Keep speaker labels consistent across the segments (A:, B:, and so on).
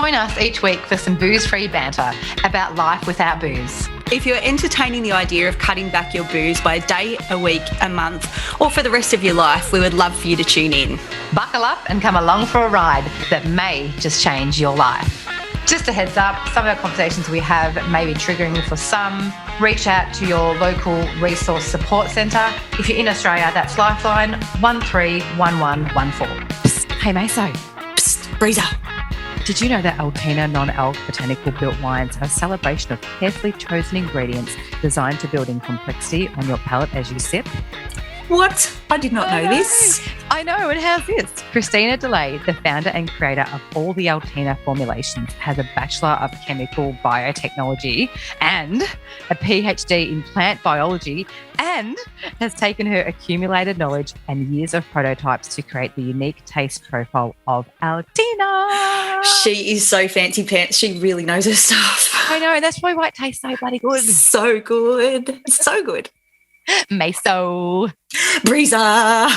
A: Join us each week for some booze-free banter about life without booze.
B: If you're entertaining the idea of cutting back your booze by a day, a week, a month, or for the rest of your life, we would love for you to tune in.
A: Buckle up and come along for a ride that may just change your life. Just a heads up, some of our conversations we have may be triggering for some. Reach out to your local resource support centre. If you're in Australia, that's Lifeline 131114.
B: Psst, hey Maso. Psst, Breeza.
A: Did you know that Altina non-alc botanical built wines are a celebration of carefully chosen ingredients designed to build in complexity on your palate as you sip?
B: What? I did not know this.
A: I know, and how's this? Christina DeLay, the founder and creator of all the Altina formulations, has a Bachelor of Chemical Biotechnology and a PhD in plant biology, and has taken her accumulated knowledge and years of prototypes to create the unique taste profile of Altina.
B: She is so fancy pants. She really knows her stuff.
A: I know, and that's probably why it tastes so bloody good.
B: So good. So good.
A: Maso.
B: Breeza.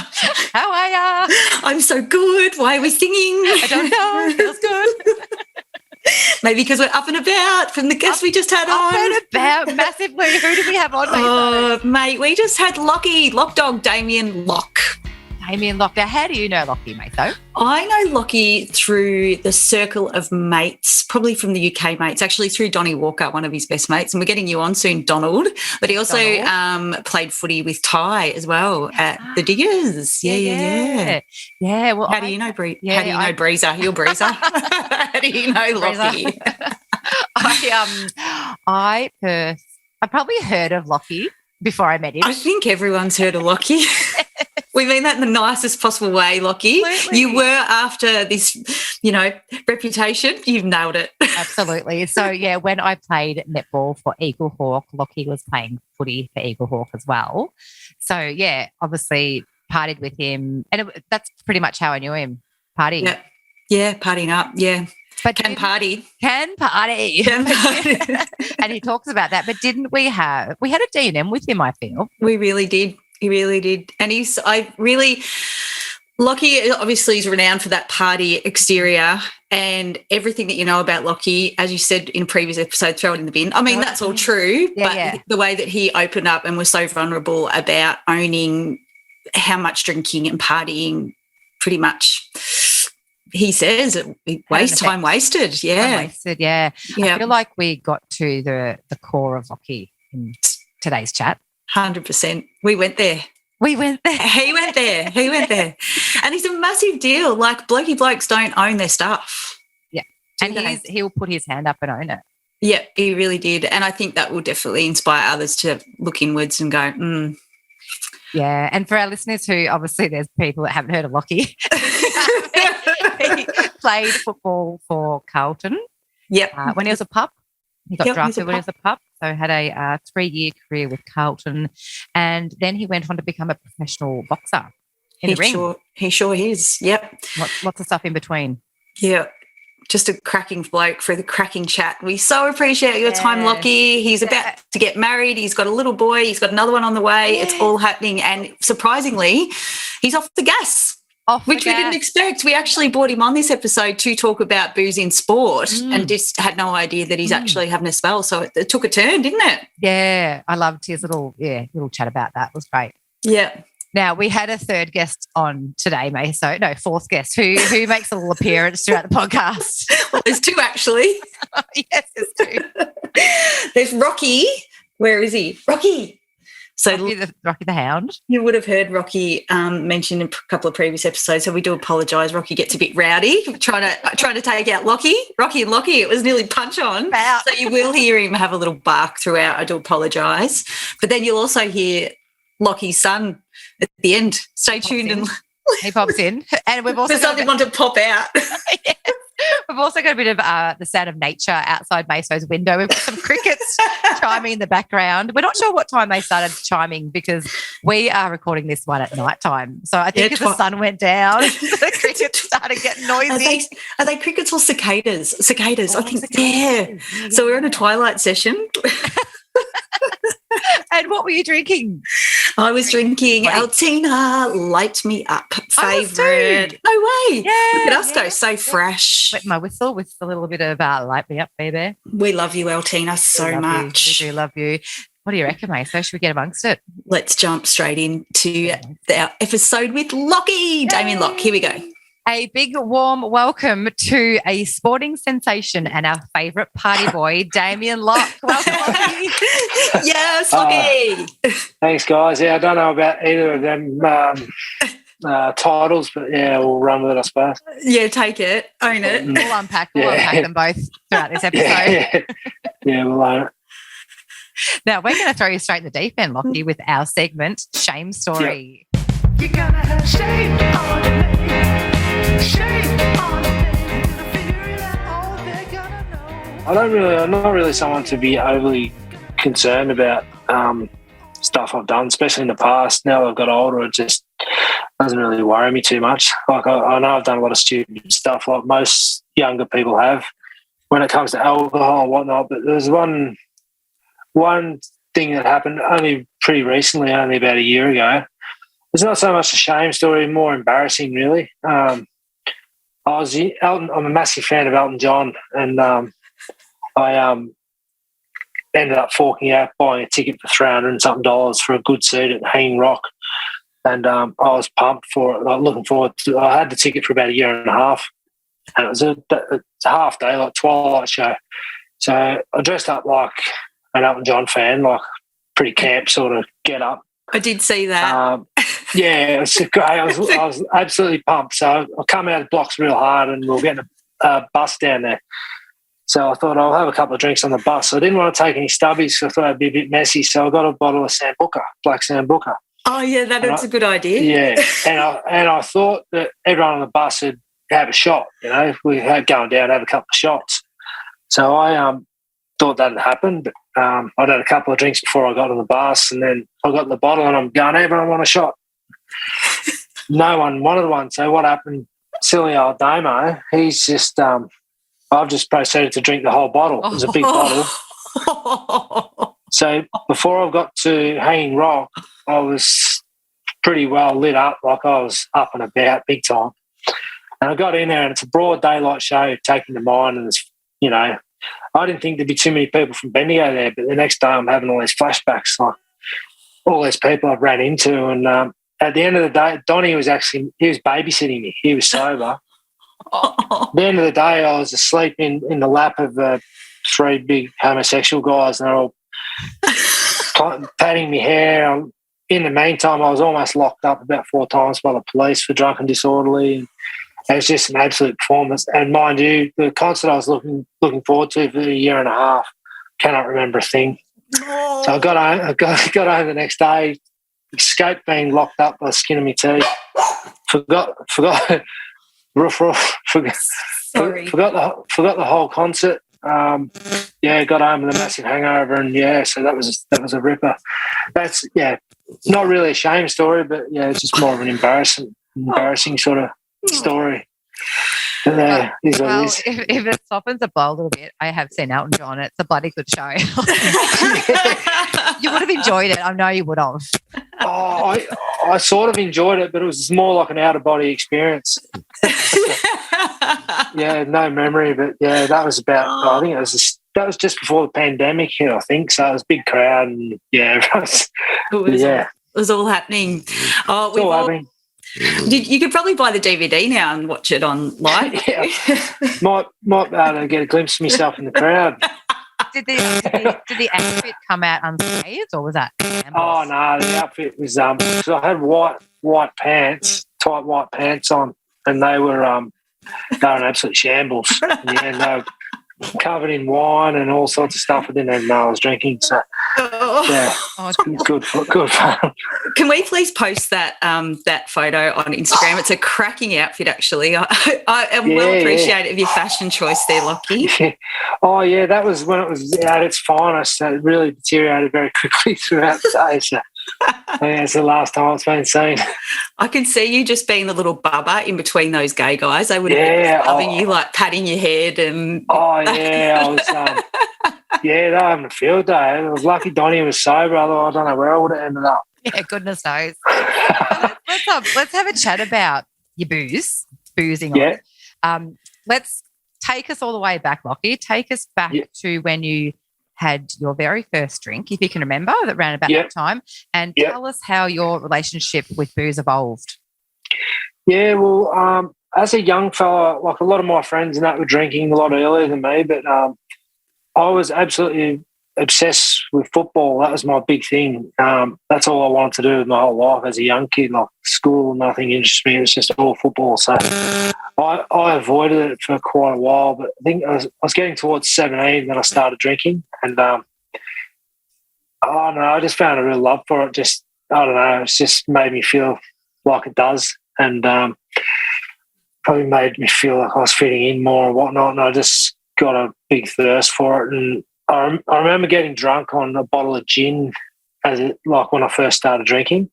A: How are ya?
B: I'm so good. Why are we singing?
A: I don't know. Feels good.
B: Maybe because we're up and about from the guests we just had on.
A: Up and about massively. Who did we have on, Maso?
B: Oh, mate, we just had Locky, Lock Dog, Damien Lock.
A: Damien Lock. Now, how do you know Locky, Maso?
B: I know Locky through the circle of mates, probably from the UK mates, actually through Donnie Walker, one of his best mates, and we're getting you on soon, Donald. But he also played footy with Ty as well at the Diggers. Yeah. Well, how do you know Breeza? How do you know Breeza? You're Breeza. How do you know Locky?
A: I probably heard of Locky before I met him.
B: I think everyone's heard of Locky. We mean that in the nicest possible way, Locky.
A: Absolutely.
B: You were after this, reputation. You've nailed it.
A: Absolutely. So, when I played netball for Eagle Hawk, Locky was playing footy for Eagle Hawk as well. So, obviously partied with him. And that's pretty much how I knew him, party.
B: Yeah, partying up, yeah.
A: But
B: Can party.
A: And he talks about that. But didn't we had a D&M with him, I feel.
B: We really did. He really did. And Locky obviously is renowned for that party exterior, and everything that you know about Locky, as you said in a previous episode, throw it in the bin. I mean, that's all true, but the way that he opened up and was so vulnerable about owning how much drinking and partying, pretty much, he says, time wasted. Yeah.
A: I feel like we got to the core of Locky in today's chat.
B: 100%. We went there.
A: He went there.
B: And it's a massive deal. Like, blokes don't own their stuff.
A: Yeah. And he'll put his hand up and own it.
B: Yeah, he really did. And I think that will definitely inspire others to look inwards and go,
A: Yeah. And for our listeners who, obviously there's people that haven't heard of Locky, he played football for Carlton.
B: Yep.
A: When he was a pup. He got drafted when he was a pup, so had a 3-year career with Carlton, and then he went on to become a professional boxer in the ring.
B: He sure is, yep.
A: Lots of stuff in between.
B: Yeah, just a cracking bloke for the cracking chat. We so appreciate your time, Locky. He's about to get married. He's got a little boy. He's got another one on the way. Yeah. It's all happening, and surprisingly, he's off the gas. Which we didn't expect. We actually brought him on this episode to talk about booze in sport and just had no idea that he's actually having a spell. So it took a turn, didn't it?
A: Yeah, I loved his little chat about that. It was great.
B: Yeah.
A: Now, we had a third guest on today, fourth guest who makes a little appearance throughout the podcast.
B: Well, there's 2 actually.
A: Yes, there's 2.
B: There's Rocky. Where is he? Rocky. So
A: Rocky the Hound.
B: You would have heard Rocky mentioned in a couple of previous episodes, so we do apologise. Rocky gets a bit rowdy, trying to take out Rocky and Locky. It was nearly punch on. So you will hear him have a little bark throughout. I do apologise. But then you'll also hear Locky's son at the end. Stay tuned.
A: He pops in. And we've also
B: want to pop out.
A: Yes. We've also got a bit of the sound of nature outside Maso's window. We've got some crickets chiming in the background. We're not sure what time they started chiming because we are recording this one at night time. So I think as the sun went down, the crickets started getting noisy.
B: Are they crickets or cicadas? Cicadas, I think. Yeah. So we're in a twilight session.
A: And what were you drinking?
B: I was drinking Altina, Light Me Up, favourite. No way.
A: Yeah,
B: look at us go, so fresh.
A: Wet my whistle with a little bit of Light Me Up, baby.
B: We love you, Altina, so much.
A: We do love you. What do you reckon, mate? So should we get amongst it?
B: Let's jump straight into our episode with Locky. Damien Lock, here we go.
A: A big warm welcome to a sporting sensation and our favourite party boy, Damien Lock. Welcome, Locky.
B: Yes, Locky.
C: Thanks, guys. Yeah, I don't know about either of them titles, but yeah, we'll run with it, I suppose.
B: Yeah, take it. Own it.
A: We'll unpack them both throughout this episode.
C: Yeah, we'll own it.
A: Now, we're going to throw you straight in the deep end, Locky, with our segment, Shame Story.
D: Yep. You're going to have shame on the name. Shame on the name. You're going to figure it out. Oh, they're going to know.
C: I'm not really someone to be overly concerned about stuff I've done, especially in the past. Now that I've got older, it just doesn't really worry me too much. Like I know I've done a lot of stupid stuff like most younger people have when it comes to alcohol and whatnot, but there's one thing that happened only pretty recently, only about a year ago. It's not so much a shame story, more embarrassing, really. I'm a massive fan of Elton John, and I ended up forking out buying a ticket for $300 and something for a good seat at Hanging Rock, and I was pumped for it, like looking forward to. I had the ticket for about a year and a half, and it was a half day, like twilight show. So I dressed up like an Elton John fan, like pretty camp sort of get up.
B: I did see that.
C: Yeah, it was great. I was absolutely pumped. So I come out of the blocks real hard, and we were getting a bus down there. So I thought I'll have a couple of drinks on the bus. I didn't want to take any stubbies because I thought it'd be a bit messy. So I got a bottle of Sambuca, black Sambuca.
B: Oh yeah, that's a good idea.
C: Yeah, and I thought that everyone on the bus would have a shot. You know, we had going down, have a couple of shots. So I thought that'd happen, but I'd had a couple of drinks before I got on the bus, and then I got the bottle, and I'm going, everyone want a shot. No one wanted one. So what happened? Silly old Damo, he's just I've just proceeded to drink the whole bottle. It was a big bottle. So before I got to Hanging Rock, I was pretty well lit up, like I was up and about big time. And I got in there, and it's a broad daylight show taking the mine, and it's, you know, I didn't think there'd be too many people from Bendigo there, but the next day I'm having all these flashbacks, like all these people I've ran into. And at the end of the day, Donnie was babysitting me. He was sober. At the end of the day, I was asleep in the lap of three big homosexual guys, and they're all patting me hair. In the meantime, I was almost locked up about 4 times by the police for drunk and disorderly. It was just an absolute performance. And mind you, the concert I was looking forward to for a year and a half, cannot remember a thing.
B: Oh.
C: So I got home the next day, escaped being locked up by the skin of my teeth. Forgot the whole concert. Got home with a massive hangover, and so that was a ripper. That's not really a shame story, but it's just more of an embarrassing sort of story. If
A: it softens the blow a little bit, I have seen Elton John. It's a bloody good show. You would have enjoyed it. I know you would have.
C: I sort of enjoyed it, but it was more like an out-of-body experience. No memory, but that was about. I think that was just before the pandemic hit. I think so. It was a big crowd, and it
B: was all happening.
C: Oh, it's all happening.
B: You could probably buy the DVD now and watch it online.
C: Might be able to get a glimpse of myself in the crowd.
A: Did the outfit come out unscathed, or was that?
C: Oh no, the outfit was so I had white pants, tight white pants on, and they were an absolute shambles. They were covered in wine and all sorts of stuff. I didn't even know I was drinking. So good fun.
B: Can we please post that photo on Instagram? It's a cracking outfit, actually. I will appreciate it of your fashion choice there, Locky.
C: Oh yeah, that was when it was at its finest. It really deteriorated very quickly throughout the day. So it's the last time it's been seen.
B: I can see you just being the little bubba in between those gay guys. They would have been loving you, like patting your head and.
C: Oh yeah, I was. They were having a field day. I was lucky Donnie was sober, otherwise I don't know where I would have ended up.
A: Yeah, goodness knows. Let's have a chat about your boozing on.
C: Yeah.
A: Let's take us all the way back, Locky. Take us back to when you had your very first drink, if you can remember, that ran about that time, and tell us how your relationship with booze evolved.
C: Yeah, well, as a young fella, like a lot of my friends and that were drinking a lot earlier than me, but I was absolutely obsessed with football. That was my big thing. That's all I wanted to do with my whole life as a young kid. Like school, nothing interested me. It was just all football. So I avoided it for quite a while. But I think I was getting towards 17 when I started drinking, and I don't know. I just found a real love for it. Just I don't know. It's just made me feel like it does, and probably made me feel like I was fitting in more and whatnot. And I just got a big thirst for it, and I remember getting drunk on a bottle of gin like when I first started drinking,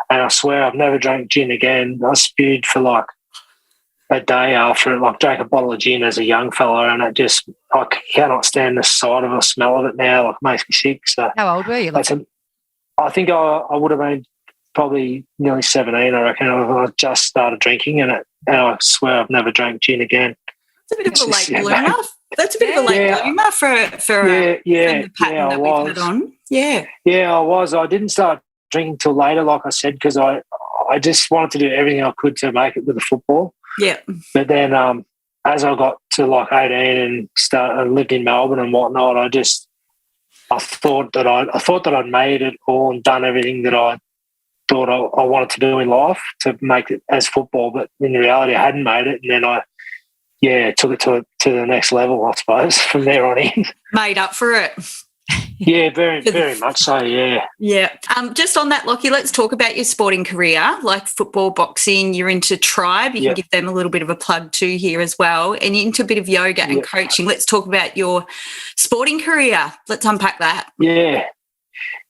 C: and I swear I've never drank gin again. I spewed for like a day after it, like drank a bottle of gin as a young fella, and I cannot stand the sight of or smell of it now. Like, it makes me sick. So
A: how old were you?
C: I think I would have been probably nearly 17, I reckon. I just started drinking, and I swear I've never drank gin again.
B: It's a bit of a late bloomer. That's a bit of a late bloomer for the pattern that we've had on. Yeah.
C: Yeah, I was. I didn't start drinking till later, like I said, because I just wanted to do everything I could to make it with the football.
B: Yeah.
C: But then as I got to like 18 and lived in Melbourne and whatnot, I thought that I'd made it all and done everything that I thought I wanted to do in life to make it as football. But in reality, I hadn't made it, and then I took it to the next level, I suppose, from there on in.
B: Made up for it.
C: Yeah, very, very much so, yeah.
B: Yeah. Just on that, Locky, let's talk about your sporting career, like football, boxing. You're into Tribe. You can give them a little bit of a plug too here as well. And you're into a bit of yoga and coaching. Let's talk about your sporting career. Let's unpack that.
C: Yeah.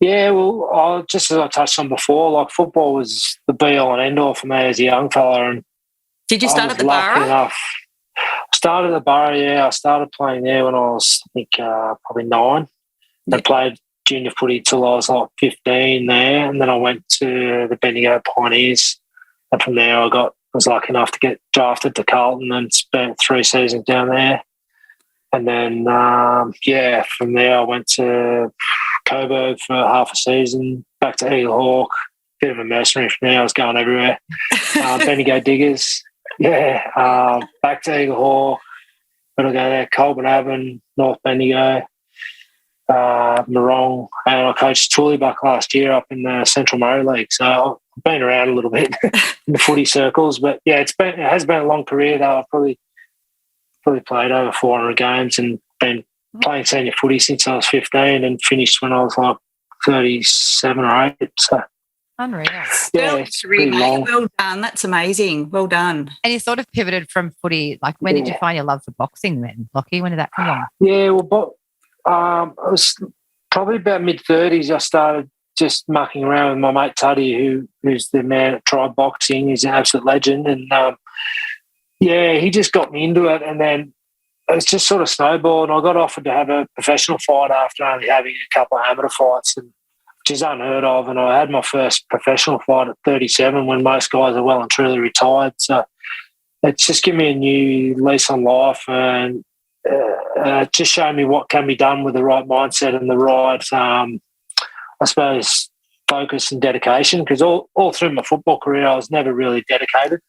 C: Yeah, well, just as I touched on before, like football was the be-all and end-all for me as a young fella. And
B: did you start at the Borough?
C: I started at the Borough, yeah. I started playing there when I was, I think, probably 9. I played junior footy till I was like 15 there, and then I went to the Bendigo Pioneers, and from there I was lucky enough to get drafted to Carlton and spent 3 seasons down there. And then, from there I went to Coburg for half a season, back to Eagle Hawk, bit of a mercenary from there. I was going everywhere. Bendigo Diggers, back to Eagle Hawk. Then I go there, Colburn Avon, North Bendigo, Morong, and I coached Tooleybuck last year up in the Central Murray League. So I've been around a little bit in the footy circles, but yeah, it has been a long career though. I've probably played over 400 games and been playing senior footy since I was 15 and finished when I was like 37 or 8. So
A: unreal.
C: Yeah, it's pretty long.
B: Well done. That's amazing. Well done.
A: And you sort of pivoted from footy. Like, when did you find your love for boxing then, Locky? When did that come along?
C: Yeah, well, I was probably about mid-30s. I started just mucking around with my mate Tuddy, who's the man at Tribe Boxing. He's an absolute legend. And, he just got me into it. And then it's just sort of snowballed. And I got offered to have a professional fight after only having a couple of amateur fights, which is unheard of. And I had my first professional fight at 37 when most guys are well and truly retired. So it's just given me a new lease on life and just showed me what can be done with the right mindset and the right, I suppose, focus and dedication. Because all through my football career, I was never really dedicated.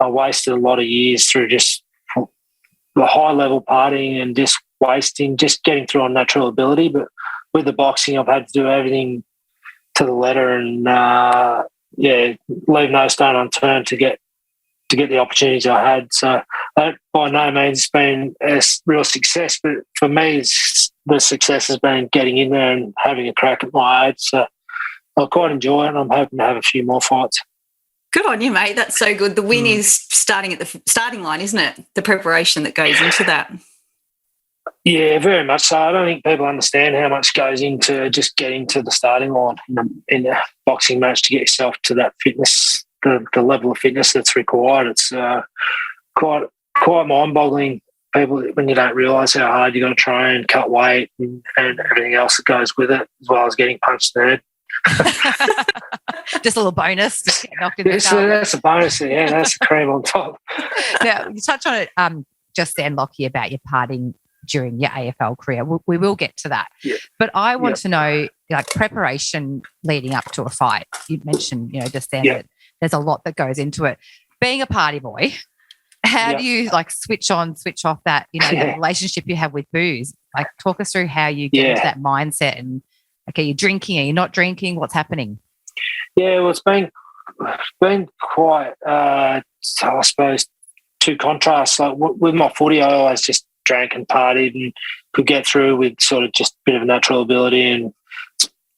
C: I wasted a lot of years through just the high-level partying and just getting through on natural ability. But with the boxing, I've had to do everything to the letter and, leave no stone unturned to get the opportunities I had. So that by no means has been a real success, but for me, the success has been getting in there and having a crack at my age. So I quite enjoy it, and I'm hoping to have a few more fights.
B: Good on you, mate. That's so good. The win is starting at the starting line, isn't it? The preparation that goes into that.
C: Yeah, very much so. I don't think people understand how much goes into just getting to the starting line in a boxing match to get yourself to that fitness, the level of fitness that's required. It's quite mind-boggling, people, when you don't realise how hard you got to train, cut weight, and everything else that goes with it, as well as getting punched in the head.
A: Just a little bonus. Just get knocked in the car.
C: That's a bonus. Yeah, that's the cream on top.
A: Now, you touched on it just then, Locky, about your partying during your AFL career. We will get to that.
C: Yeah.
A: But I want to know, like, preparation leading up to a fight. You mentioned, just then that there's a lot that goes into it. Being a party boy, how do you, like, switch on, switch off that, the relationship you have with booze? Like, talk us through how you get into that mindset and, okay, you're drinking, are you not drinking? What's happening?
C: Yeah, well, it's been quite, I suppose, two contrasts. Like with my footy, I always just drank and partied and could get through with sort of just a bit of a natural ability, and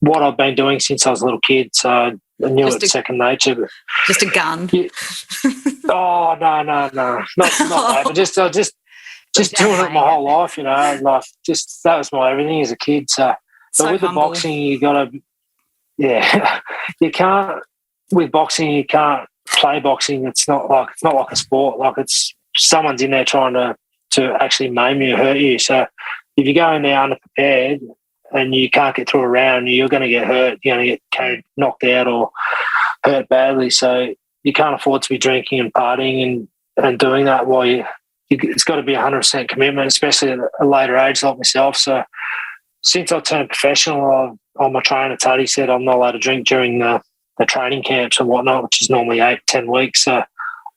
C: what I've been doing since I was a little kid. So I knew it's second nature. But,
B: just a gun.
C: Yeah. Oh no, not that. But just doing it my whole life. Like that was my everything as a kid. So with humble. The boxing, you got to. Yeah, you can't. With boxing, you can't play boxing. It's not like a sport. Like it's someone's in there trying to actually maim you, hurt you. So if you go in there underprepared and you can't get through a round, you're going to get hurt. You're going to get knocked out or hurt badly. So you can't afford to be drinking and partying and doing that while it's got to be 100% commitment, especially at a later age like myself. So since I turned professional, my trainer, Taddy, said I'm not allowed to drink during the training camps and whatnot, which is normally 8-10 weeks. So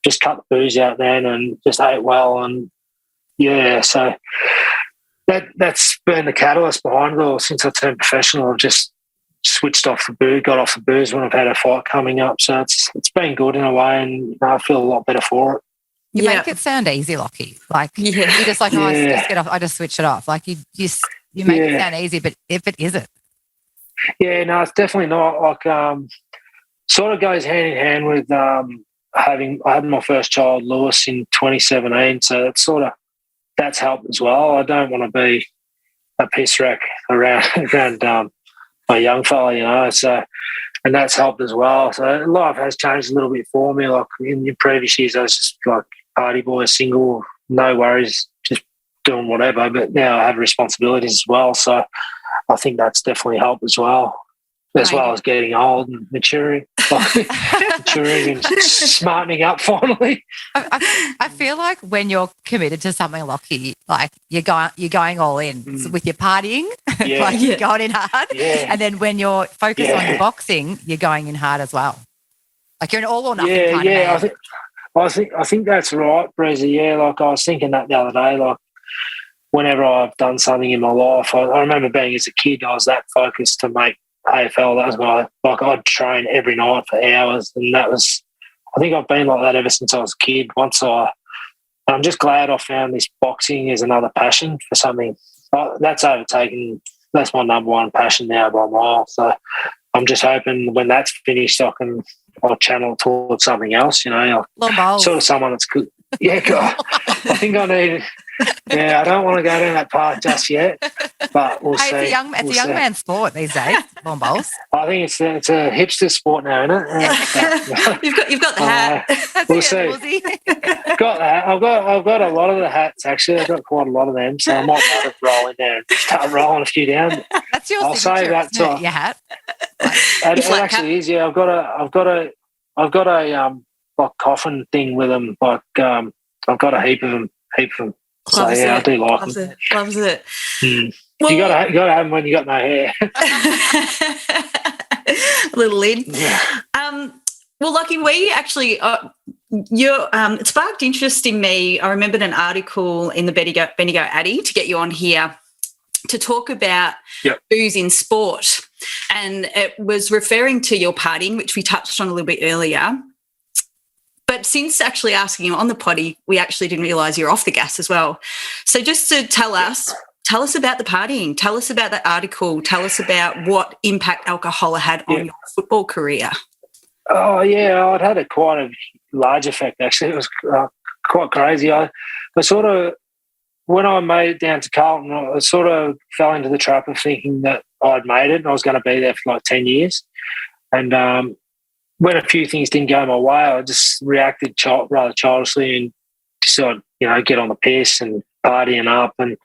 C: just cut the booze out then and just ate well. And, so that's been the catalyst behind it all. Since I turned professional, I've just switched off the booze, got off the booze when I've had a fight coming up. So it's been good in a way, and I feel a lot better for it.
A: You make it sound easy, Locky. Like you're just like, I just get off. I just switch it off. Like you make it sound easy, but if it isn't.
C: Yeah, no, it's definitely not. Like, sort of goes hand in hand with I had my first child, Lewis, in 2017. So that's helped as well. I don't want to be a piss wreck around my young fella, So, and that's helped as well. So life has changed a little bit for me. Like in the previous years, I was just like party boy, single, no worries, just doing whatever. But now I have responsibilities as well. So I think that's definitely helped as well. As well as getting old and maturing and smartening up finally.
A: I feel like when you're committed to something, Locky, like you're going all in with your partying, like you're going in hard, and then when you're focused on your boxing, you're going in hard as well. Like you're an all or nothing kind of man.
C: I think that's right, Breeza. Yeah, like I was thinking that the other day. Like whenever I've done something in my life, I remember being as a kid, I was that focused to make AFL. That was I'd train every night for hours, and that was, I think I've been like that ever since I was a kid. I'm just glad I found this boxing as another passion for something that's overtaken. That's my number one passion now by a mile. So I'm just hoping when that's finished, I'll channel towards something else. Sort of someone that's good. Yeah, God, I think I need. Yeah, I don't want to go down that path just yet, but we'll see.
A: It's a young man's sport these days, long bowls.
C: I think it's a hipster sport now, isn't it?
B: You've got the hat.
C: We'll see. Got that. I've got a lot of the hats actually. I've got quite a lot of them, so I might have to roll in there and start rolling a few down.
A: That's your
C: I'll say that
A: your hat.
C: It actually is. Yeah, I've got a like coffin thing with them. Like I've got a heap of them. So I do like them.
B: Loves it.
C: Well, you got to have them when you got no hair.
B: Little lid.
C: Yeah.
B: Well, Locky, we actually it sparked interest in me. I remembered an article in the Bendigo Addy to get you on here to talk about booze in sport, and it was referring to your partying, which we touched on a little bit earlier. But since actually asking you on the potty, we actually didn't realise you're off the gas as well. So just to tell us about the partying. Tell us about that article. Tell us about what impact alcohol had on your football career.
C: Oh, yeah, it had quite a large effect, actually. It was quite crazy. I sort of, when I made it down to Carlton, I sort of fell into the trap of thinking that I'd made it and I was going to be there for like 10 years. And when a few things didn't go my way, I just reacted rather childishly and sort of, get on the piss and partying up. And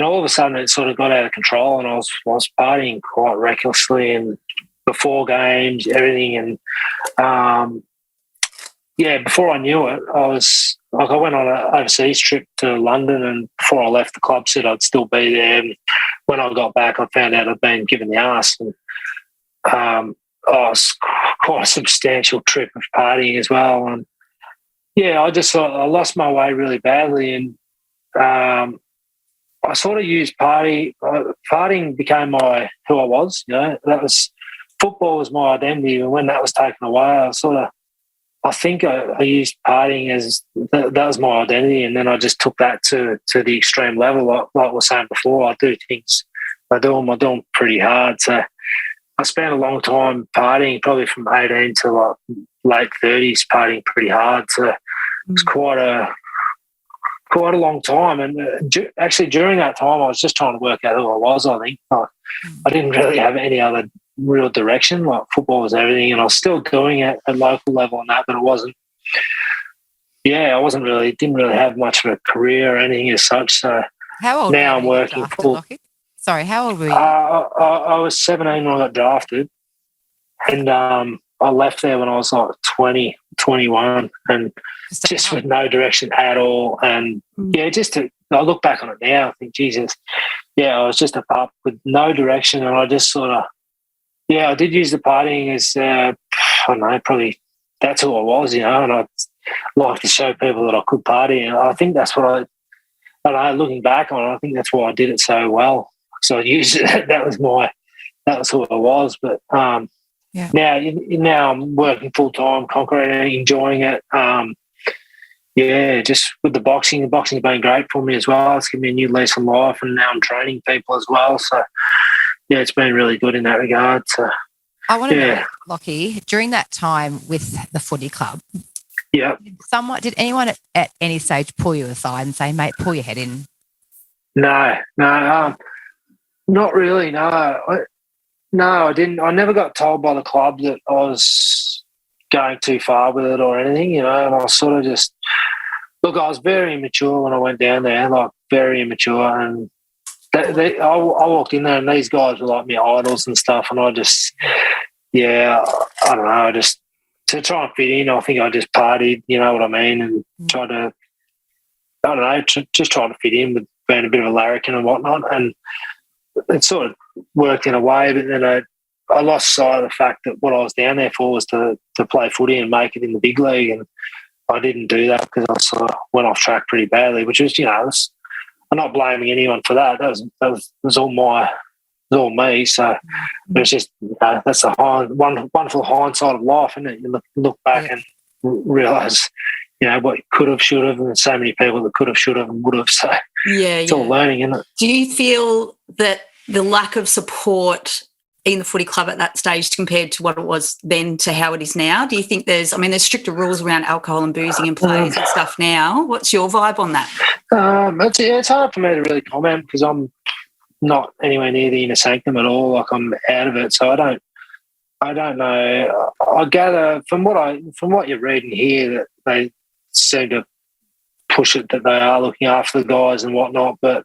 C: all of a sudden it sort of got out of control and I was partying quite recklessly and before games, everything. And, before I knew it, I went on an overseas trip to London, and before I left, the club said I'd still be there. And when I got back, I found out I'd been given the arse. And it was quite a substantial trip of partying as well. And, I just thought I lost my way really badly. And I sort of used partying became who I was, football was my identity. And when that was taken away, I think I used partying as that was my identity, and then I just took that to the extreme level. Like I was saying before, I do them pretty hard. So I spent a long time partying, probably from 18 to like late 30s, partying pretty hard. So it's quite a long time. And actually during that time, I was just trying to work out who I was, I think. I didn't really have any other real direction. Like football was everything, and I was still doing it at local level and that, but it wasn't. Yeah, didn't really have much of a career or anything as such. So
A: how old
C: now I'm
A: were you
C: working
A: drafted,
C: full.
A: Locky? Sorry, how old were you?
C: I was 17 when I got drafted, and I left there when I was like 20, 21, and just with no direction at all. And I look back on it now, I think, Jesus, I was just a pup with no direction, and I just sort of. Yeah, I did use the partying as, I don't know, probably that's who I was, and I like to show people that I could party. And I think that's what I don't know, looking back on it, I think that's why I did it so well. So I used it, that was who I was. But now I'm working full-time, conquering, enjoying it. Just with the boxing's been great for me as well. It's given me a new lease on life, and now I'm training people as well. So, it's been really good in that regard. So,
A: I want to know, Locky, during that time with the footy club, did anyone at any stage pull you aside and say, mate, pull your head in?
C: No, not really, no. I didn't. I never got told by the club that I was going too far with it or anything, and I sort of just – look, I was very immature when I went down there, like very immature, and I walked in there and these guys were like my idols and stuff, and I just, I don't know, just to try and fit in, I think I just partied, you know what I mean, and tried to, I don't know, just try to fit in with being a bit of a larrikin and whatnot, and it sort of worked in a way, but then I lost sight of the fact that what I was down there for was to play footy and make it in the big league, and I didn't do that because I sort of went off track pretty badly, which was, I'm not blaming anyone for that. That was all me. So it's just that's the wonderful hindsight of life, isn't it? You look back and realise, what you could have, should have, and so many people that could have, should have, and would have. So it's all learning, isn't it?
B: Do you feel that the lack of support in the footy club at that stage compared to what it was then to how it is now? Do you think there's stricter rules around alcohol and boozing and players and stuff now? What's your vibe on that?
C: It's hard for me to really comment because I'm not anywhere near the inner sanctum at all. Like, I'm out of it, so I don't know. I gather from what you read and hear that they seem to push it, that they are looking after the guys and whatnot, but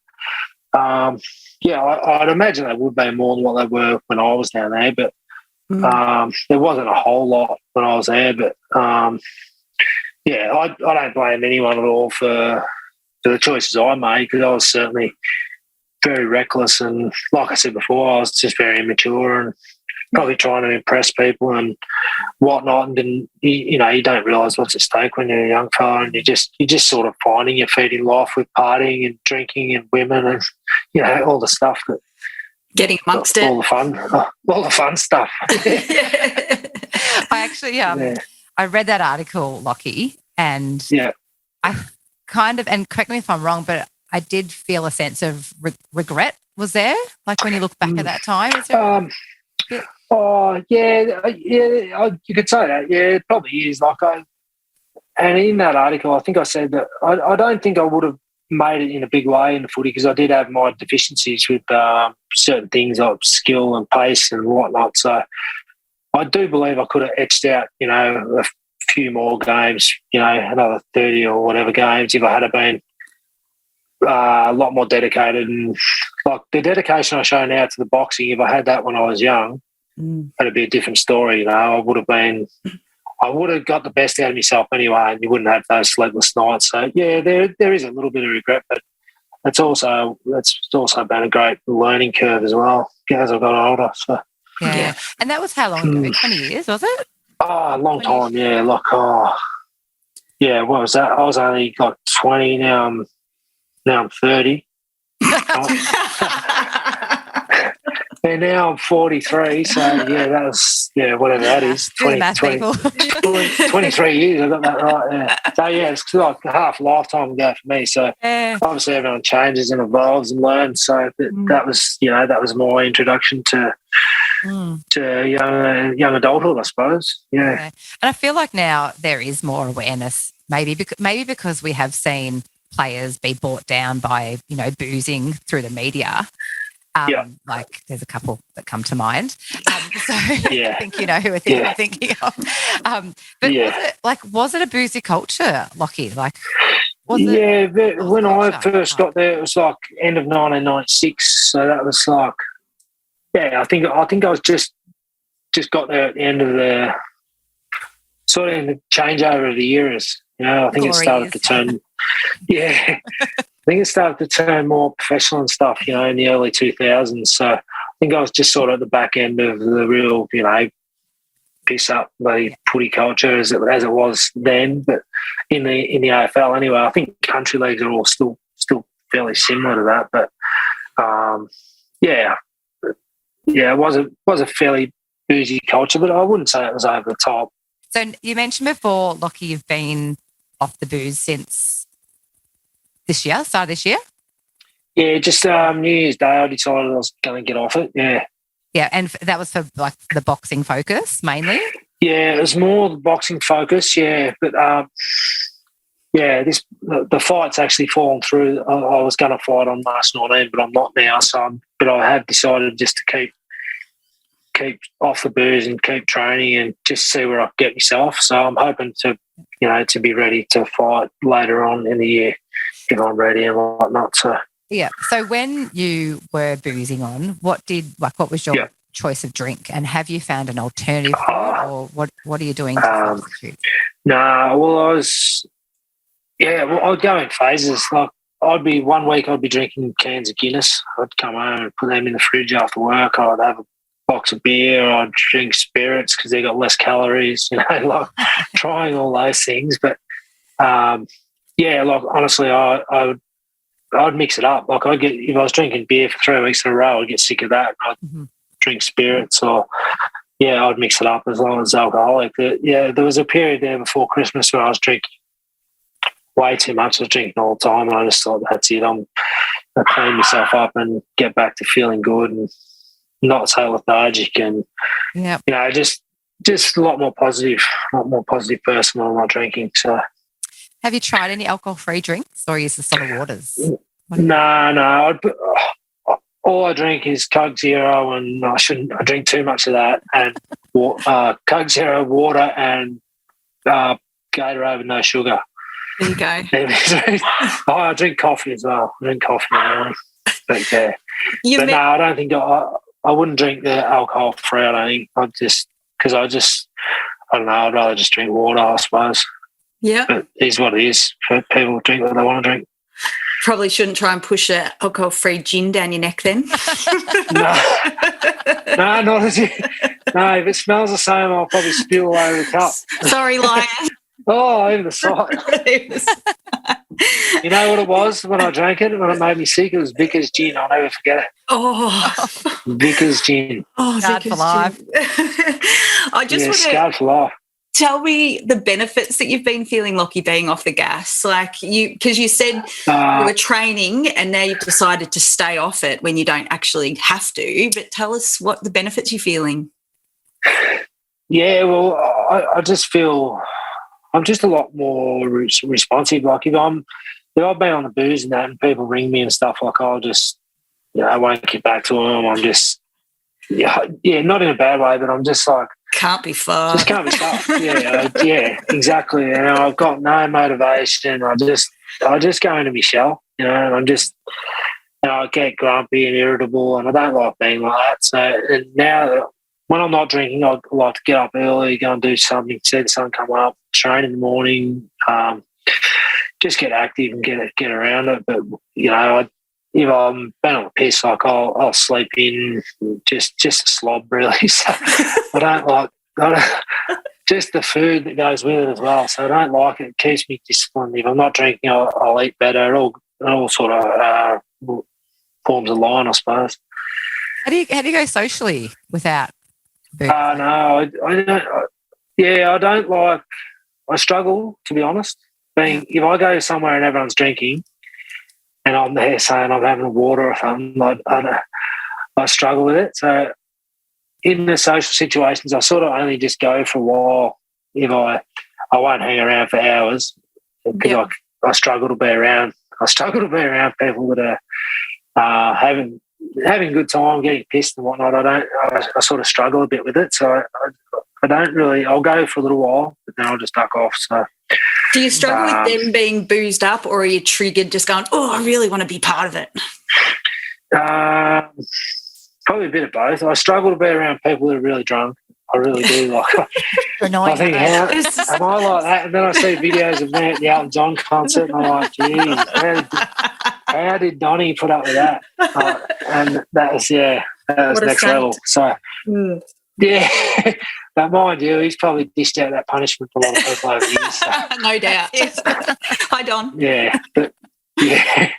C: I'd imagine they would be more than what they were when I was down there, but there wasn't a whole lot when I was there. But I don't blame anyone at all for the choices I made, because I was certainly very reckless, and like I said before, I was just very immature and probably trying to impress people and whatnot, and didn't, you don't realise what's at stake when you're a young fella, and you're just sort of finding your feet in life with partying and drinking and women and all the stuff that
B: getting amongst it,
C: all the fun stuff.
A: I actually I read that article, Locky, and I kind of, and correct me if I'm wrong, but I did feel a sense of regret. Was there, like, when you look back at that time? Is there
C: you could say that. Yeah, it probably is. And in that article, I think I said that I don't think I would have made it in a big way in the footy, because I did have my deficiencies with certain things like skill and pace and whatnot. So I do believe I could have etched out, a few more games, another 30 or whatever games, if I had been a lot more dedicated. And like the dedication I show now to the boxing, if I had that when I was young, it'd be a different story. You know, I would have got the best out of myself anyway, and you wouldn't have those sleepless nights. So yeah, there is a little bit of regret, but it's also been a great learning curve as well as I got older. So
A: Yeah. And that was how long ago? 20 years, was it?
C: oh, a long time, yeah. Like yeah, what was that? I was only like 20, now I'm 30. And now I'm 43, so yeah, that was whatever that is.
A: Do the math, people.
C: 23 years, I got that right. Yeah. So yeah, it's like a half lifetime ago for me. So obviously everyone changes and evolves and learns. So that was my introduction to young adulthood, I suppose. Yeah.
A: And I feel like now there is more awareness, maybe because we have seen players be brought down by, boozing through the media. Like there's a couple that come to mind. So I think you know who I'm thinking of. But was it a boozy culture, Locky?
C: When I first got there, it was like end of 1996. So that was like, I think I was just got there at the end of the sort of in the changeover of the eras. I think it started to turn. I think it started to turn more professional and stuff, in the early 2000s. So I think I was just sort of at the back end of the real, piss up the footy culture as it was then. But in the AFL anyway, I think country leagues are all still fairly similar to that. But it was a fairly boozy culture, but I wouldn't say it was over the top.
A: So you mentioned before, Locky, you've been off the booze since start of this year?
C: Yeah, just New Year's Day I decided I was going to get off it, yeah.
A: Yeah, and that was for like the boxing focus mainly?
C: Yeah, it was more the boxing focus, yeah. But, the fight's actually fallen through. I was going to fight on March 19, but I'm not now. But I have decided just to keep off the booze and keep training and just see where I can get myself. So I'm hoping to be ready to fight later on in the year if I'm ready and whatnot. So
A: yeah. So when you were boozing on, what was your choice of drink, and have you found an alternative for it, or what are you doing to substitute? I'd go in phases. Like I'd be 1 week I'd be drinking cans of Guinness. I'd come home and put them in the fridge after work. I'd have a box of beer. I'd drink spirits because they got less calories. Like trying all those things. But honestly, I'd mix it up. Like if I was drinking beer for 3 weeks in a row, I'd get sick of that. I'd drink spirits, or I'd mix it up as long as it's alcoholic. There was a period there before Christmas where I was drinking way too much. I was drinking all the time, and I just thought, that's it. I'm going to clean myself up and get back to feeling good and not so lethargic, and just a lot more positive person when I'm not drinking. So, have you tried any alcohol-free drinks, or use the solid waters?
C: No. All I drink is Coke Zero, and I drink too much of that. And Coke Zero, water, and Gatorade with no sugar.
B: There you go.
C: I drink coffee as well. I drink coffee in the morning. But I don't think I wouldn't drink the alcohol free. I don't think I don't know. I'd rather just drink water, I suppose.
B: Yeah,
C: but it is what it is. People drink what they want to drink.
B: Probably shouldn't try and push an alcohol-free gin down your neck then.
C: No, not as you. No, if it smells the same, I'll probably spill all over the cup.
B: Sorry, liar.
C: Oh, even the sight. You know what it was when I drank it? When it made me sick, it was Vickers gin. I'll never forget it.
B: Oh,
C: Vickers gin.
B: Oh,
A: scarred for life.
B: I just want
C: scarred for life.
B: Tell me the benefits that you've been feeling, Locky, being off the gas. Because you said you were training and now you've decided to stay off it when you don't actually have to. But tell us what the benefits you're feeling.
C: Yeah, well, I just feel I'm just a lot more responsive. Like if I've been on the booze and that, and people ring me and stuff, like I'll just, I won't get back to them. I'm just, not in a bad way, but I'm just like,
B: can't be far.
C: Just can't be far. Yeah, exactly. I've got no motivation. I just go into my shell, and I'm just, I get grumpy and irritable, and I don't like being like that. So and now when I'm not drinking, I like to get up early, go and do something, see the sun come up, train in the morning, just get active and get around it. But if I'm been on the piss, like I'll sleep in, just a slob really. So I don't just the food that goes with it as well. So I don't like it. It keeps me disciplined. If I'm not drinking, I'll eat better. It all sort of forms a line, I suppose.
A: How do you go socially without booze?
C: No, I don't. I don't like. I struggle, to be honest. If I go somewhere and everyone's drinking, and I'm there saying I'm having water or something, I struggle with it. So in the social situations, I sort of only just go for a while. If I won't hang around for hours because I struggle to be around. I struggle to be around people that are having a good time, getting pissed and whatnot. I sort of struggle a bit with it. So I don't really. I'll go for a little while, but then I'll just duck off. So.
B: Do you struggle with them being boozed up, or are you triggered just going, oh, I really want to be part of it?
C: Probably a bit of both. I struggle to be around people that are really drunk. I really do. I think, am I like that? And then I see videos of me at the Elton John concert, and I'm like, geez, how did Donnie put up with that? And that was next level. So, yeah. But mind you, he's probably dished out that punishment for a lot of people over the years. So.
B: No doubt. Hi, Don.
C: Yeah. But, yeah.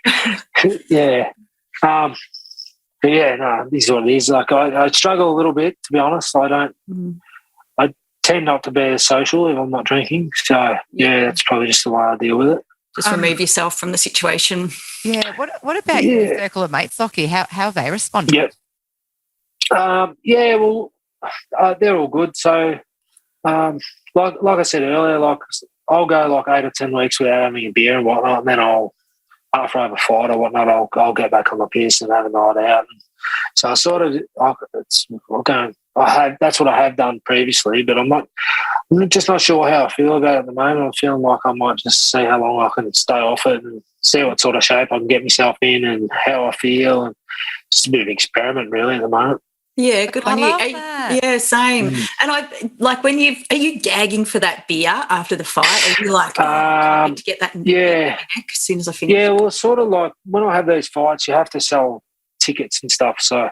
C: Yeah. But yeah, no, this is what it is. Like I struggle a little bit, to be honest. I tend not to be as social if I'm not drinking. So yeah, that's probably just the way I deal with it.
B: Just remove yourself from the situation.
A: Yeah. What about your circle of mates, Locky? How have they responded?
C: Yep. Well, they're all good. So, like I said earlier, like I'll go like 8 or 10 weeks without having a beer and whatnot, and then after I have a fight or whatnot, I'll get back on the piss and have a night out. So I sort of that's what I have done previously, but I'm just not sure how I feel about it at the moment. I'm feeling like I might just see how long I can stay off it and see what sort of shape I can get myself in and how I feel, and just a bit of an experiment really at the moment.
B: Yeah, good on you. Yeah, same. And are you gagging for that beer after the fight? Are you like, I need to get that in the neck as soon as I finish?
C: Yeah, well, sort of like when I have these fights, you have to sell tickets and stuff. So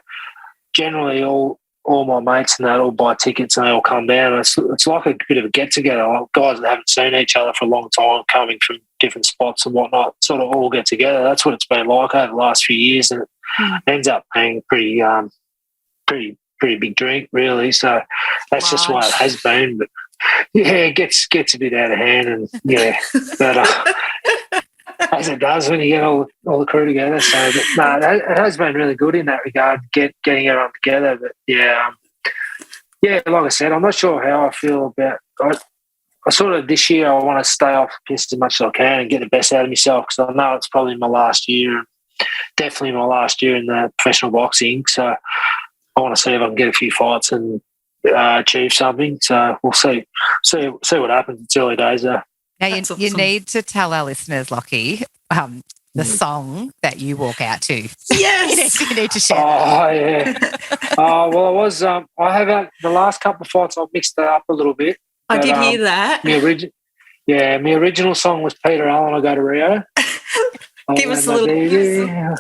C: generally all my mates and that all buy tickets and they all come down. And it's like a bit of a get-together. Like guys that haven't seen each other for a long time, coming from different spots and whatnot, sort of all get together. That's what it's been like over the last few years, and it ends up being pretty big drink, really. So that's just what it has been. But yeah, it gets a bit out of hand, and but as it does when you get all the crew together. So, but no, it has been really good in that regard, getting everyone together. But like I said, I'm not sure how I feel about. I sort of this year I want to stay off the piss as much as I can and get the best out of myself, because I know it's probably my last year, definitely my last year in the professional boxing. So I want to see if I can get a few fights and achieve something. So we'll see what happens. It's early days though.
A: Now you need to tell our listeners, Locky, the song that you walk out to.
B: Yes,
A: you need to share.
C: Oh yeah. Well, I was. I have had the last couple of fights. I've mixed it up a little bit.
B: I did hear that.
C: My original song was Peter Allen, I Go to Rio.
B: Give us a little.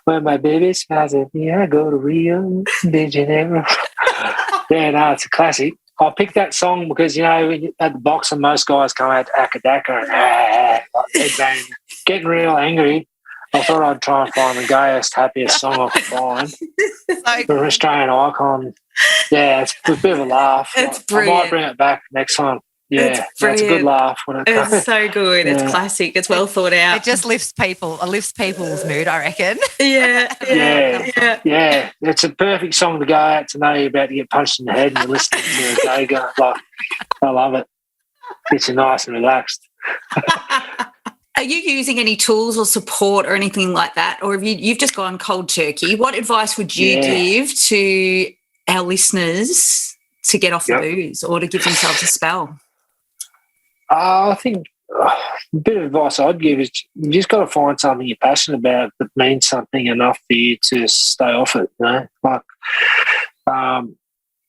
C: When my baby smiles at me, I go to Rio. Did you never? Yeah, no, it's a classic. I picked that song because, at the boxing, most guys come out to Akadaka and headbang, getting real angry. I thought I'd try and find the gayest, happiest song I could find. For an Australian icon. Yeah, it's a bit of a laugh.
B: It's
C: I
B: brilliant.
C: might bring it back next time. Yeah, it's a good laugh when it comes.
B: It's so good. It's classic. It's well thought out.
A: It just lifts people's mood, I reckon.
C: Yeah. It's a perfect song to go out to know you're about to get punched in the head and you're listening to a gay guy. Like, I love it. Gets you nice and relaxed.
B: Are you using any tools or support or anything like that, or have you've just gone cold turkey? What advice would you give to our listeners to get off the booze or to give themselves a spell?
C: I think a bit of advice I'd give is you just got to find something you're passionate about that means something enough for you to stay off it. Like,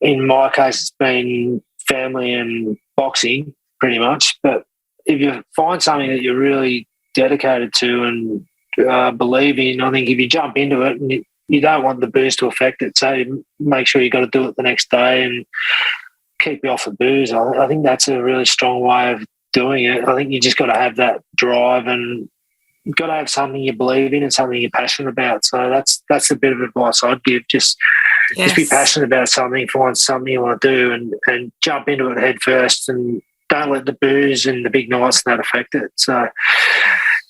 C: in my case, it's been family and boxing pretty much. But if you find something that you're really dedicated to and believe in, I think if you jump into it, and you don't want the booze to affect it, so make sure you got to do it the next day and keep you off the booze. I think that's a really strong way of doing it. I think you just got to have that drive, and you've got to have something you believe in and something you're passionate about. So that's a bit of advice I'd give. Just be passionate about something, find something you want to do, and jump into it head first, and don't let the booze and the big nights and that affect it. So I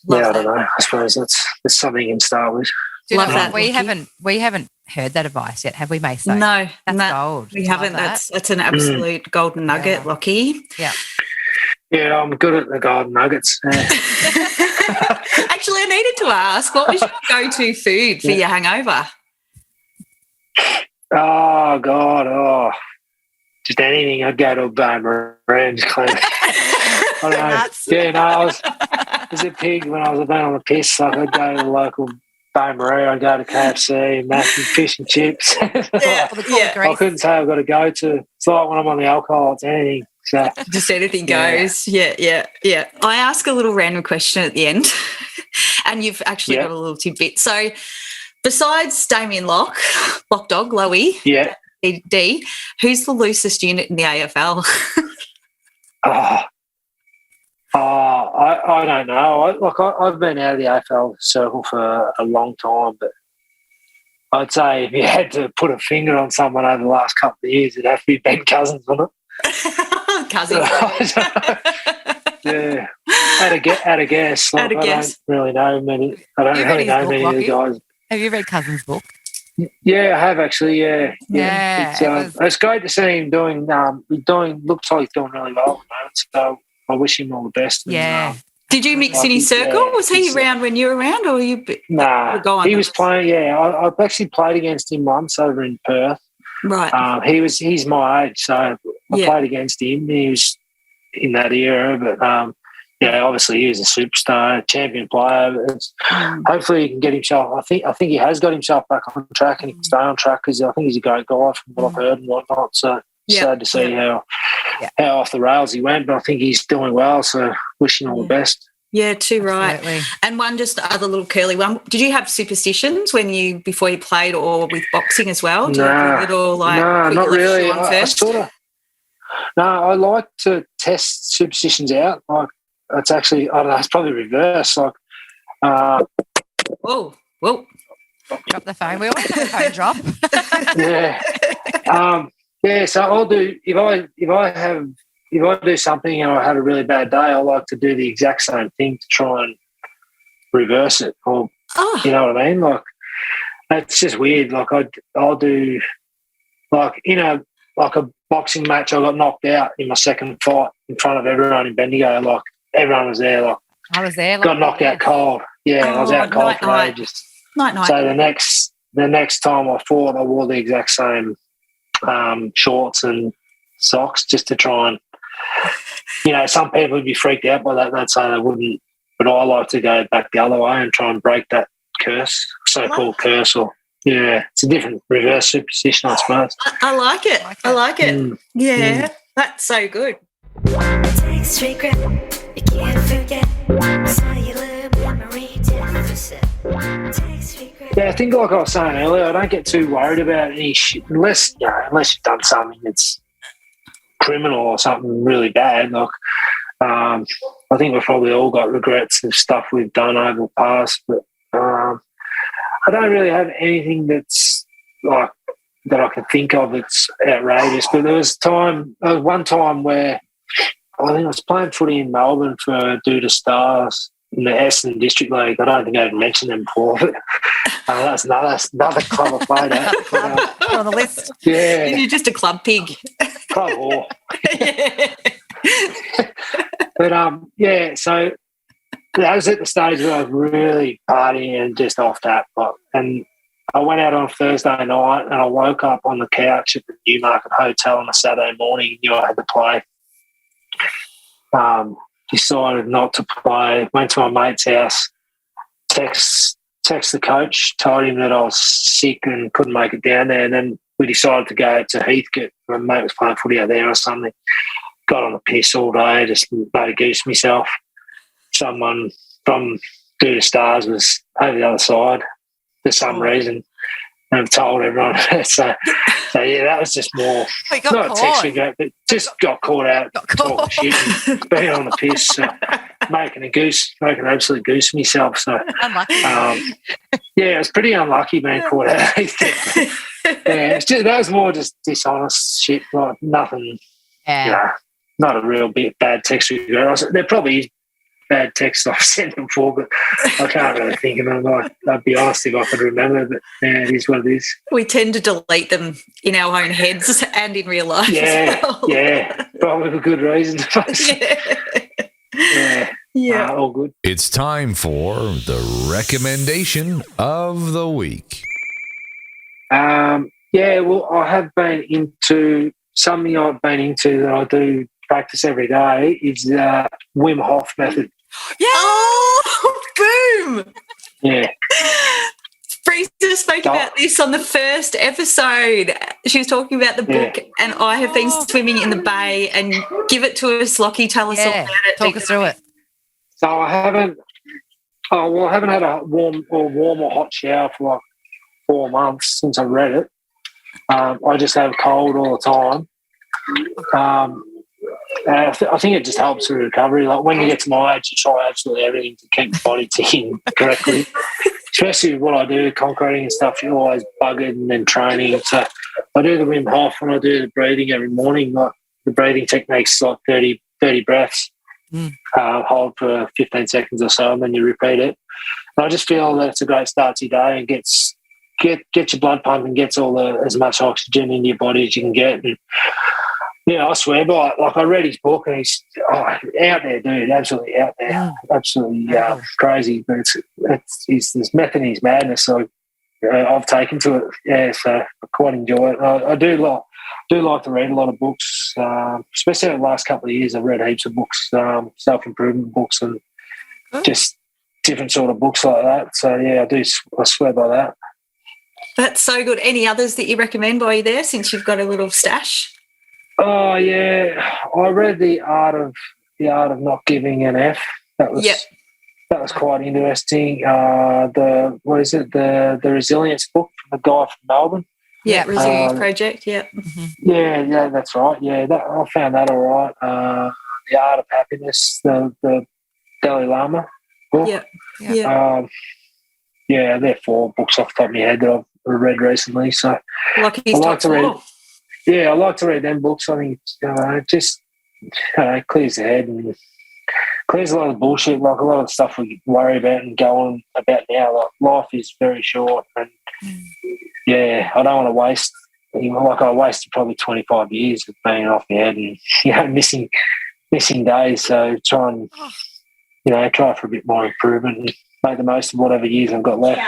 C: don't know. I suppose that's something you can start with.
B: Love that.
A: We haven't heard that advice yet, have we, Maso?
B: No,
A: that's gold.
B: We haven't. That's an absolute golden nugget, Locky.
A: Yeah.
C: Yeah, I'm good at the golden nuggets.
B: Actually, I needed to ask, what was your go-to food for your hangover?
C: Oh, God. Just anything. I'd go to a bar and just clean it. I don't know. I was a pig when I was on the piss. Like I'd go to the local Bay Marie, I'd go to KFC, mac and fish and chips. I couldn't say I've got to go to. It's like when I'm on the alcohol, it's anything. So,
B: just anything goes. Yeah. I ask a little random question at the end, and you've actually got a little tidbit. So, besides Damien Lock, Lock Dog, Lowy, D, who's the loosest unit in the AFL?
C: I don't know. I've been out of the AFL circle for a long time, but I'd say if you had to put a finger on someone over the last couple of years, it'd have to be Ben Cousins, wouldn't it?
B: Cousins.
C: Yeah. At a guess. I don't really know many. I don't really know many of the guys.
A: Have you read Cousins' book?
C: Yeah, I have actually. Yeah. It's great to see him doing. Looks like he's doing really well at the moment. So I wish him all the best.
B: Yeah. Did you mix in his circle? Was he around when you were around, or you?
C: Nah, he was playing. Yeah, I've actually played against him once over in Perth.
B: Right.
C: He's my age, so I played against him. He was in that era, but obviously he was a superstar, champion player. Hopefully he can get himself. I think he has got himself back on track, and he can stay on track because I think he's a great guy from what I've heard and whatnot. So sad to see how off the rails he went, but I think he's doing well. So wishing all the best.
B: Yeah, too right.
A: Absolutely.
B: And one just the other little curly one. Did you have superstitions before you played, or with boxing as well?
C: No, not really. I like to test superstitions out. Like it's actually, I don't know, it's probably reverse. Like,
B: whoa.
A: Drop the phone. We always have a phone drop.
C: So I'll do if I do something and I had a really bad day, I like to do the exact same thing to try and reverse it. Or you know what I mean? Like it's just weird. Like I'll do like a boxing match. I got knocked out in my second fight in front of everyone in Bendigo. Like everyone was there. Like
A: I was there.
C: Got knocked out cold. Yeah, I was out cold for ages.
B: Night.
C: So the next time I fought, I wore the exact same shorts and socks just to try and, some people would be freaked out by that. They'd say they wouldn't, but I like to go back the other way and try and break that curse, so-called curse, or it's a different reverse superstition, I suppose.
B: I like it. I like it. That's so good.
E: Takes regret, you can't forget. Cellular memory deficit. Takes regret.
C: Yeah, I think like I was saying earlier, I don't get too worried about any shit unless you've done something that's criminal or something really bad. Like I think we've probably all got regrets of stuff we've done over the past, but I don't really have anything that's like that I can think of that's outrageous. But there was one time where I think I was playing footy in Melbourne for Duda Stars in the Essendon District League. I don't think I've mentioned them before, but that's another club I played at. But,
A: on the list.
C: Yeah.
B: You're just a club pig.
C: Club whore. But, so I was at the stage where I was really partying and just off that. And I went out on Thursday night and I woke up on the couch at the Newmarket Hotel on a Saturday morning and knew I had to play. Decided not to play, went to my mate's house, text the coach, told him that I was sick and couldn't make it down there, and then we decided to go to Heathcote. My mate was playing footy out there or something. Got on the piss all day, just made a goose myself. Someone from Do the Stars was over the other side for some reason. And I've told everyone. so yeah, that was just more,
A: We got
C: not
A: caught.
C: a text regret, but just got caught out talking shit and being on the piss. So making an absolute goose of myself. So
A: Unlucky.
C: yeah, it was pretty unlucky being caught out. Yeah, that was more just dishonest shit, like nothing, not a real bad text regret. There probably is bad texts I've sent them for, but I can't really think of them. I'd be honest if I could remember, but yeah, it is what it is.
B: We tend to delete them in our own heads and in real life
C: Yeah,
B: as well.
C: yeah, probably for good reason.
B: Yeah.
C: All good.
F: It's time for the recommendation of the week.
C: Yeah, well, I have been into something I've been into that I do practice every day is Wim Hof Method.
B: Yeah. Oh, boom.
C: Yeah.
B: Breeza spoke about this on the first episode. She was talking about the book, and I have been swimming in the bay. And give it to us, Locky. Tell us all about it.
A: Talk us through it.
C: So I haven't had a warm or hot shower for like 4 months since I read it. I just have cold all the time. I think it just helps with recovery. Like when you get to my age, you try absolutely everything to keep the body ticking correctly. Especially what I do, concreting and stuff, you're always buggered and then training. So I do the Wim Hof and I do the breathing every morning. Like the breathing technique's like 30 breaths. Hold for 15 seconds or so, and then you repeat it. And I just feel that it's a great start to your day and get your blood pumping, gets as much oxygen into your body as you can get. And yeah, I swear by it. Like I read his book and he's out there, dude, absolutely out there, absolutely crazy. But it's his method and his madness. So I've taken to it. Yeah, so I quite enjoy it. I do like to read a lot of books, especially in the last couple of years. I've read heaps of books, self-improvement books and just different sort of books like that. So, yeah, I swear by that.
B: That's so good. Any others that you recommend while you're there, since you've got a little stash?
C: Oh, yeah. I read The Art of Not Giving an F. That was quite interesting. The Resilience book from the guy from Melbourne.
B: Yeah, Resilience Project, yeah.
C: Yeah, that's right. Yeah, I found that all right. The Art of Happiness, the Dalai Lama book.
B: Yeah.
C: They're 4 books off the top of my head that I've read recently. So
B: Locky's
C: I like to read.
B: top 4.
C: Yeah, I like to read them books. I think it just clears the head and clears a lot of bullshit, like a lot of stuff we worry about and go on about now. Like life is very short, and I don't want to waste. I wasted probably 25 years of being off my head and missing days. So try for a bit more improvement and make the most of whatever years I've got left.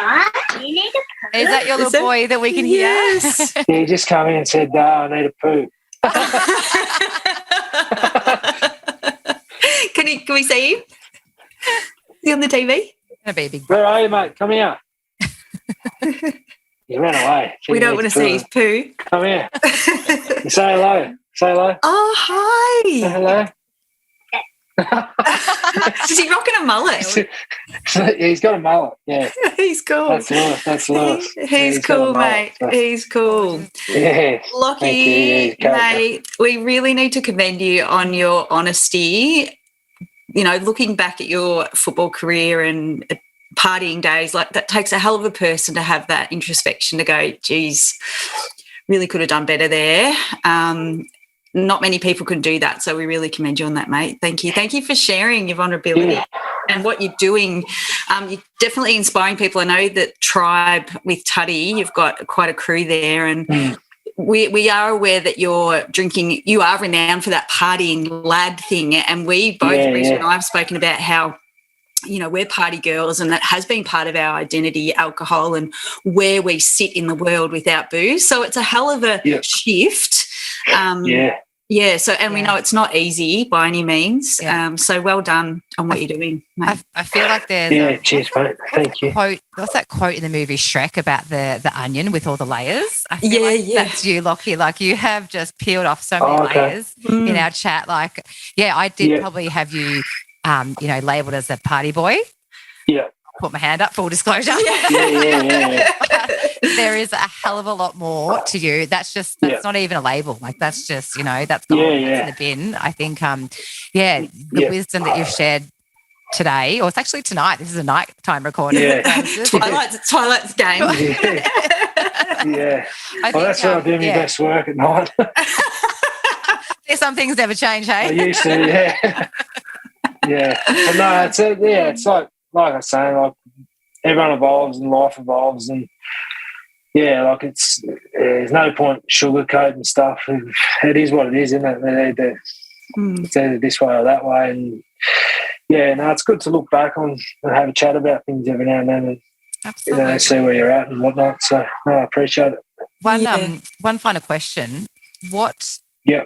A: Is that your little boy that we can hear?
B: Yes.
C: Yeah, he just came in and said, I need a poo.
B: Can we see him? Is he on the TV?
A: Gonna be a big.
C: Where are you, mate? Come here. He ran away.
B: We don't want to see his poo.
C: Come here. Say hello. Say hello.
B: Oh, hi.
C: Say hello.
B: Is he rocking a mullet?
C: He's got a mullet, yeah.
B: He's cool.
C: That's Lewis.
B: He's cool, mate. So. He's cool.
C: Yeah.
B: Locky, mate, we really need to commend you on your honesty. Looking back at your football career and partying days, like that takes a hell of a person to have that introspection to go, geez, really could have done better there. Not many people can do that, so we really commend you on that, mate. Thank you. Thank you for sharing your vulnerability and what you're doing. You're definitely inspiring people. I know that Tribe with Tuddy, you've got quite a crew there, and we are aware that you're drinking. You are renowned for that partying lad thing, and we both, Breeza and I, have spoken about how we're party girls, and that has been part of our identity, alcohol, and where we sit in the world without booze. So it's a hell of a shift. Yeah, so and we know it's not easy by any means.
A: Yeah.
B: So well done on what you're doing, mate.
A: I feel like there's
C: Yeah, cheers, mate. Thank you.
A: what's that quote in the movie Shrek about the onion with all the layers? I feel
B: Yeah,
A: like
B: yeah.
A: that's you, Locky. Like you have just peeled off so many layers in our chat. Like, yeah, I did probably have you, labelled as a party boy.
C: Yeah.
A: Put my hand up, full disclosure.
C: Yeah.
A: There is a hell of a lot more to you. That's not even a label. Like that's just, that's gone that's in the bin. I think, the wisdom that you've shared today, or it's actually tonight. This is a nighttime recording.
C: Yeah.
B: Twilight's game.
C: Yeah.
A: I think,
C: That's where I do my best work at night.
A: Some things never change, hey?
C: I used to, yeah. Yeah. But no, it's like I say, like everyone evolves and life evolves, and like there's no point sugarcoating stuff. It is what it is, isn't it? It's either this way or that way, and it's good to look back on and have a chat about things every now and then, and
A: absolutely
C: see where you're at and whatnot. So I appreciate it.
A: One final question. What?
C: Yeah.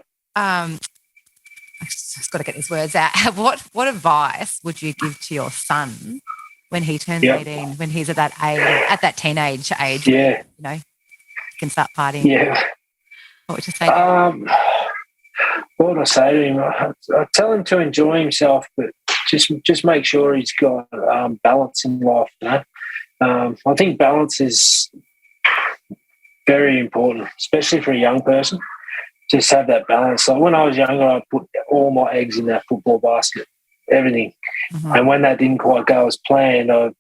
A: I just got to get these words out. What advice would you give to your son when he turns 18, when he's at that age, at that teenage age?
C: Yeah.
A: Where, he can start partying.
C: Yeah.
A: What would you say?
C: What would I say to him? I tell him to enjoy himself, but just make sure he's got balance in life. I think balance is very important, especially for a young person. Just have that balance. So when I was younger, I put all my eggs in that football basket, everything. Mm-hmm. And when that didn't quite go as planned, I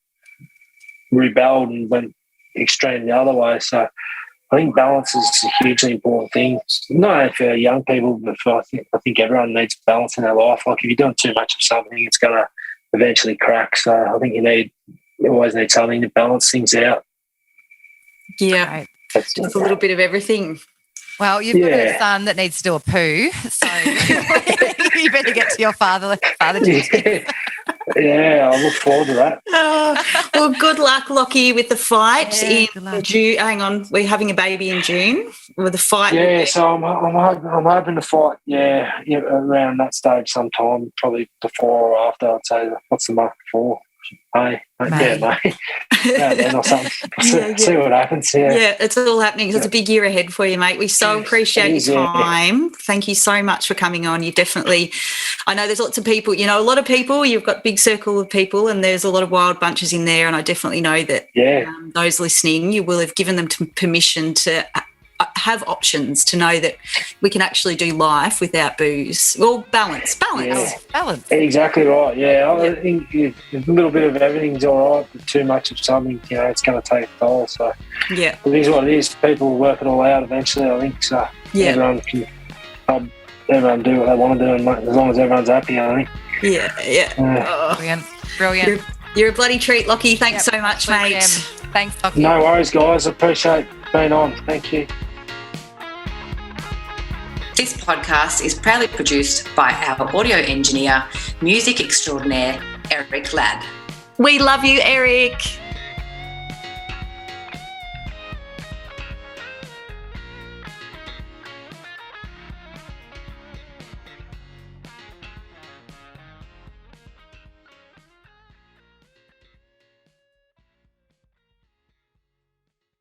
C: rebelled and went extreme the other way. So I think balance is a hugely important thing, not only for young people, but I think everyone needs balance in their life. Like if you're doing too much of something, it's going to eventually crack. So I think you always need something to balance things out.
B: Yeah,
A: right.
B: Just a little bit of everything.
A: Well, you've got a son that needs to do a poo, so you better get to your father duties.
C: Yeah, I look forward to that.
B: Well, good luck, Locky, with the fight in June. Hang on, we're having a baby in June with the fight.
C: Yeah, so I'm hoping to fight. Yeah, around that stage sometime, probably before or after. I'd say what's the month before? May. Then or something. See what happens. Yeah,
B: it's all happening. It's a big year ahead for you, mate. We so appreciate your time. Yeah. Thank you so much for coming on. You definitely, I know there's lots of people, a lot of people, you've got a big circle of people and there's a lot of wild bunches in there, and I definitely know that those listening, you will have given them permission to have options, to know that we can actually do life without booze. Well, balance.
C: Exactly right. Yeah, I think a little bit of everything's all right, but too much of something, it's going to take a toll. So it is what it is. People will work it all out eventually, I think. So everyone can do what they want to do, and as long as everyone's happy, I think.
A: Yeah. Brilliant.
B: You're a bloody treat, Locky. Thanks so much, mate.
A: Thanks, Locky.
C: No worries, guys. I appreciate being on. Thank you.
G: This podcast is proudly produced by our audio engineer, music extraordinaire, Eric Ladd.
B: We love you, Eric.